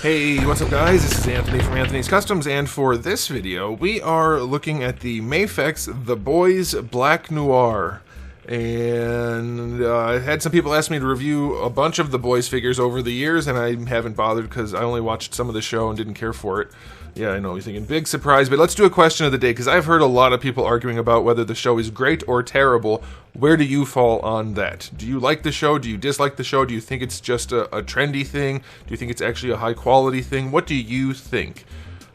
Hey, what's up guys? This is Anthony from Anthony's Customs, and for this video, we are looking at the Mafex The Boys Black Noir. And I had some people ask me to review a bunch of The Boys figures over the years, and I haven't bothered because I only watched some of the show and didn't care for it. Yeah, I know, you're thinking, big surprise, but let's do a question of the day, because I've heard a lot of people arguing about whether the show is great or terrible. Where do you fall on that? Do you like the show? Do you dislike the show? Do you think it's just a trendy thing? Do you think it's actually a high-quality thing? What do you think?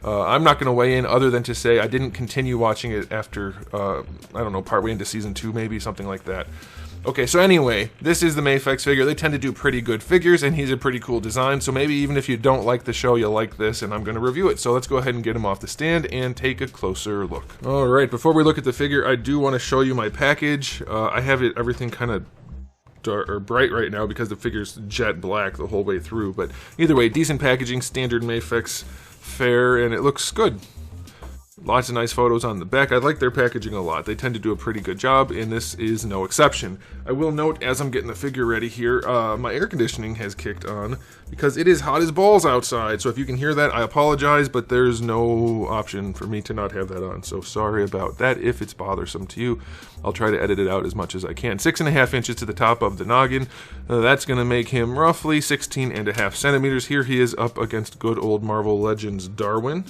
I'm not going to weigh in other than to say I didn't continue watching it after, I don't know, partway into Season 2 maybe, something like that. Okay, so anyway, this is the Mafex figure. They tend to do pretty good figures, and he's a pretty cool design, so maybe even if you don't like the show, you'll like this, and I'm going to review it. So let's go ahead and get him off the stand and take a closer look. Alright, before we look at the figure, I do want to show you my package. I have everything kind of dark or bright right now because the figure's jet black the whole way through, but either way, decent packaging, standard Mafex fare, and it looks good. Lots of nice photos on the back. I like their packaging a lot. They tend to do a pretty good job, and this is no exception. I will note, as I'm getting the figure ready here, my air conditioning has kicked on because it is hot as balls outside. So if you can hear that, I apologize, but there's no option for me to not have that on. So sorry about that if it's bothersome to you. I'll try to edit it out as much as I can. 6.5 inches to the top of the noggin. That's going to make him roughly 16.5 centimeters. Here he is up against good old Marvel Legends Darwin.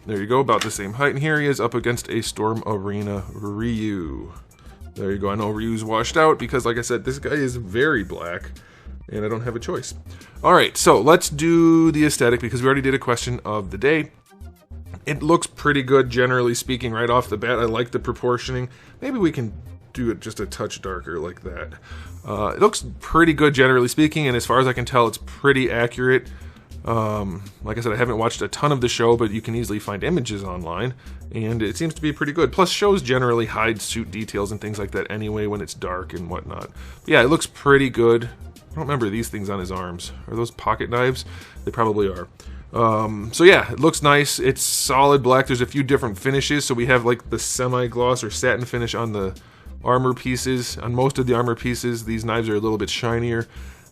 There you go, about the same height, and here he is up against a Storm Arena Ryu. There you go, I know Ryu's washed out because, like I said, this guy is very black, and I don't have a choice. Alright, so let's do the aesthetic because we already did a question of the day. It looks pretty good, generally speaking, right off the bat. I like the proportioning. Maybe we can do it just a touch darker like that. It looks pretty good, generally speaking, and as far as I can tell, it's pretty accurate. Like I said, I haven't watched a ton of the show, but you can easily find images online, and it seems to be pretty good. Plus, shows generally hide suit details and things like that anyway when it's dark and whatnot. But yeah, it looks pretty good. I don't remember these things on his arms. Are those pocket knives? They probably are. So yeah, it looks nice. It's solid black. There's a few different finishes, so we have like the semi-gloss or satin finish on the armor pieces. On most of the armor pieces, these knives are a little bit shinier.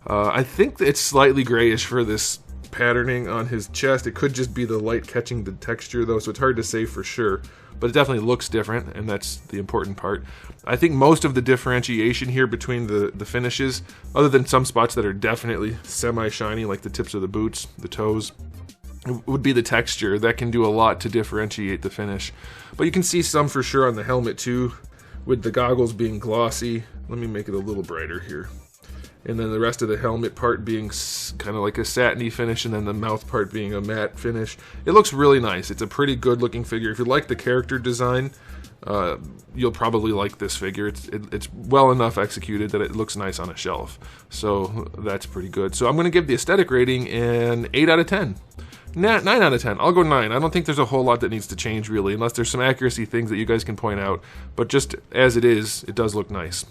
I think it's slightly grayish for this patterning on his chest. It could just be the light catching the texture though, so it's hard to say for sure, but it definitely looks different, and that's the important part. I think most of the differentiation here between the finishes, other than some spots that are definitely semi-shiny like the tips of the boots, the toes, would be the texture. That can do a lot to differentiate the finish, but you can see some for sure on the helmet too, with the goggles being glossy. Let me make it a little brighter here. And then the rest of the helmet part being kind of like a satiny finish, and then the mouth part being a matte finish. It looks really nice. It's a pretty good looking figure. If you like the character design, you'll probably like this figure. It's well enough executed that it looks nice on a shelf. So that's pretty good. So I'm going to give the aesthetic rating an 8 out of 10. Nah, 9 out of 10. I'll go 9. I don't think there's a whole lot that needs to change really, unless there's some accuracy things that you guys can point out. But just as it is, it does look nice.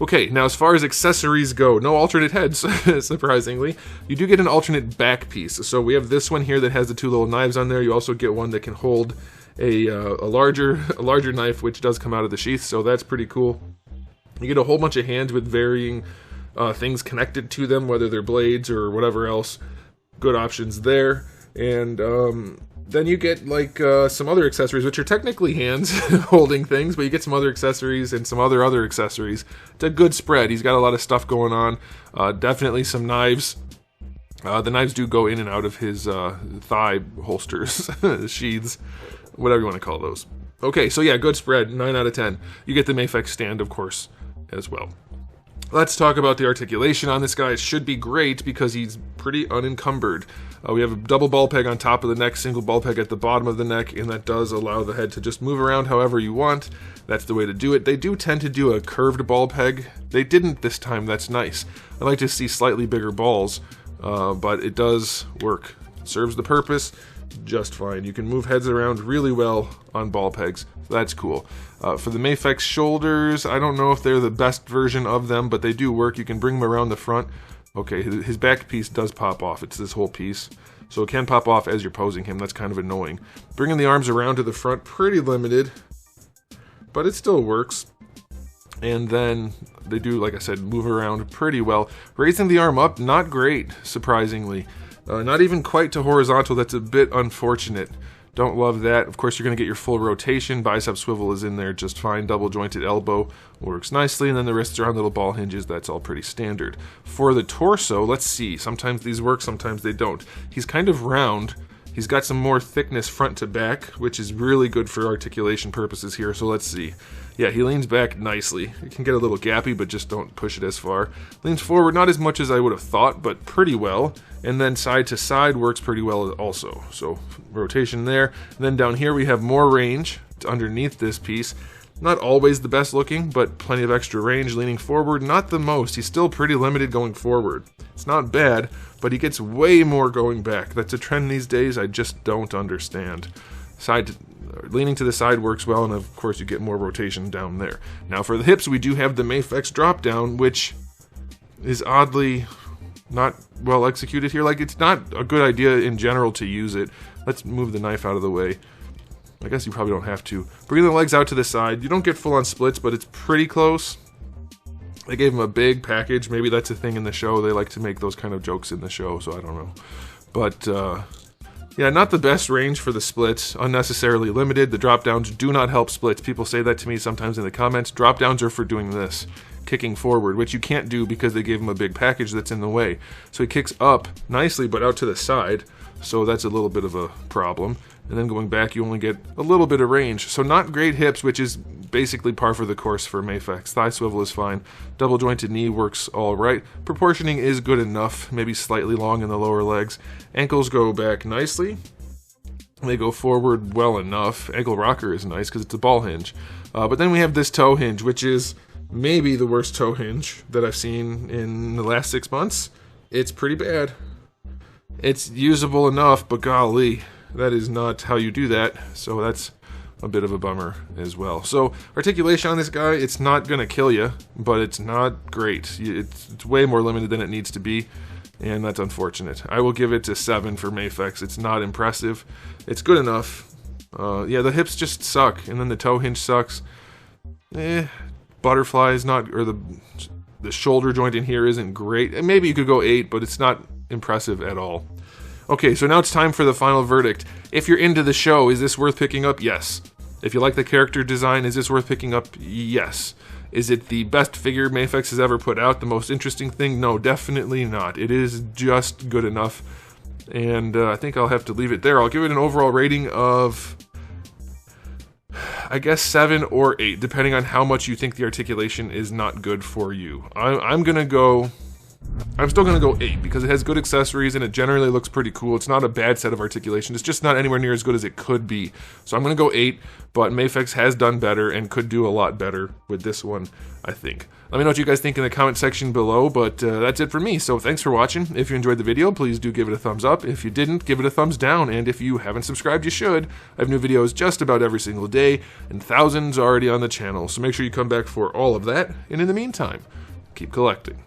Okay, now as far as accessories go, no alternate heads, surprisingly. You do get an alternate back piece. So we have this one here that has the two little knives on there. You also get one that can hold a larger knife, which does come out of the sheath, so that's pretty cool. You get a whole bunch of hands with varying things connected to them, whether they're blades or whatever else. Good options there. And then you get like some other accessories, which are technically hands holding things, but you get some other accessories and some other accessories. It's a good spread. He's got a lot of stuff going on. Definitely some knives. The knives do go in and out of his thigh holsters, sheaths, whatever you want to call those. Okay, so yeah, good spread, 9 out of 10. You get the Mafex stand, of course, as well. Let's talk about the articulation on this guy. It should be great because he's pretty unencumbered. We have a double ball peg on top of the neck, single ball peg at the bottom of the neck, and that does allow the head to just move around however you want. That's the way to do it. They do tend to do a curved ball peg. They didn't this time. That's nice. I like to see slightly bigger balls, but it does work. It serves the purpose just fine. You can move heads around really well on ball pegs. So that's cool. For the Mafex shoulders, I don't know if they're the best version of them, but they do work. You can bring them around the front. Okay, his back piece does pop off. It's this whole piece. So it can pop off as you're posing him. That's kind of annoying. Bringing the arms around to the front, pretty limited, but it still works. And then they do, like I said, move around pretty well. Raising the arm up, not great, surprisingly. Not even quite to horizontal. That's a bit unfortunate. Don't love that. Of course, you're going to get your full rotation. Bicep swivel is in there just fine. Double jointed elbow works nicely. And then the wrists are on little ball hinges. That's all pretty standard. For the torso, let's see. Sometimes these work, sometimes they don't. He's kind of round. He's got some more thickness front to back, which is really good for articulation purposes here. So let's see. Yeah, he leans back nicely. It can get a little gappy, but just don't push it as far. Leans forward, not as much as I would have thought, but pretty well. And then side to side works pretty well also. So rotation there. And then down here we have more range underneath this piece. Not always the best looking, but plenty of extra range. Leaning forward, not the most. He's still pretty limited going forward. It's not bad, but he gets way more going back. That's a trend these days I just don't understand. Leaning to the side works well, and of course you get more rotation down there. Now for the hips, we do have the Mafex drop down, which is oddly not well executed here. Like, it's not a good idea in general to use it. Let's move the knife out of the way. I guess you probably don't have to. Bring the legs out to the side. You don't get full on splits, but it's pretty close. They gave him a big package. Maybe that's a thing in the show. They like to make those kind of jokes in the show, so I don't know. But yeah, not the best range for the splits. Unnecessarily limited. The drop downs do not help splits. People say that to me sometimes in the comments. Drop downs are for doing this, kicking forward, which you can't do because they gave him a big package that's in the way. So he kicks up nicely, but out to the side. So that's a little bit of a problem. And then going back, you only get a little bit of range. So not great hips, which is basically par for the course for Mafex. Thigh swivel is fine. Double jointed knee works all right. Proportioning is good enough, maybe slightly long in the lower legs. Ankles go back nicely. They go forward well enough. Ankle rocker is nice because it's a ball hinge. But then we have this toe hinge, which is maybe the worst toe hinge that I've seen in the last 6 months. It's pretty bad. It's usable enough, but golly, that is not how you do that. So that's a bit of a bummer as well. So articulation on this guy, it's not going to kill you, but it's not great. It's way more limited than it needs to be, and that's unfortunate. I will give it a 7 for Mafex. It's not impressive. It's good enough. Yeah, the hips just suck, and then the toe hinge sucks. Butterfly is not, or the shoulder joint in here isn't great. And maybe you could go 8, but it's not impressive at all. Okay, so now it's time for the final verdict. If you're into the show, is this worth picking up? Yes. If you like the character design, is this worth picking up? Yes. Is it the best figure Mafex has ever put out? The most interesting thing? No, definitely not. It is just good enough. And I think I'll have to leave it there. I'll give it an overall rating of, I guess, 7 or 8, depending on how much you think the articulation is not good for you. I'm still going to go 8 because it has good accessories and it generally looks pretty cool. It's not a bad set of articulation. It's just not anywhere near as good as it could be. So I'm going to go 8, but Mafex has done better and could do a lot better with this one, I think. Let me know what you guys think in the comment section below, but that's it for me. So thanks for watching. If you enjoyed the video, please do give it a thumbs up. If you didn't, give it a thumbs down. And if you haven't subscribed, you should. I have new videos just about every single day and thousands already on the channel. So make sure you come back for all of that. And in the meantime, keep collecting.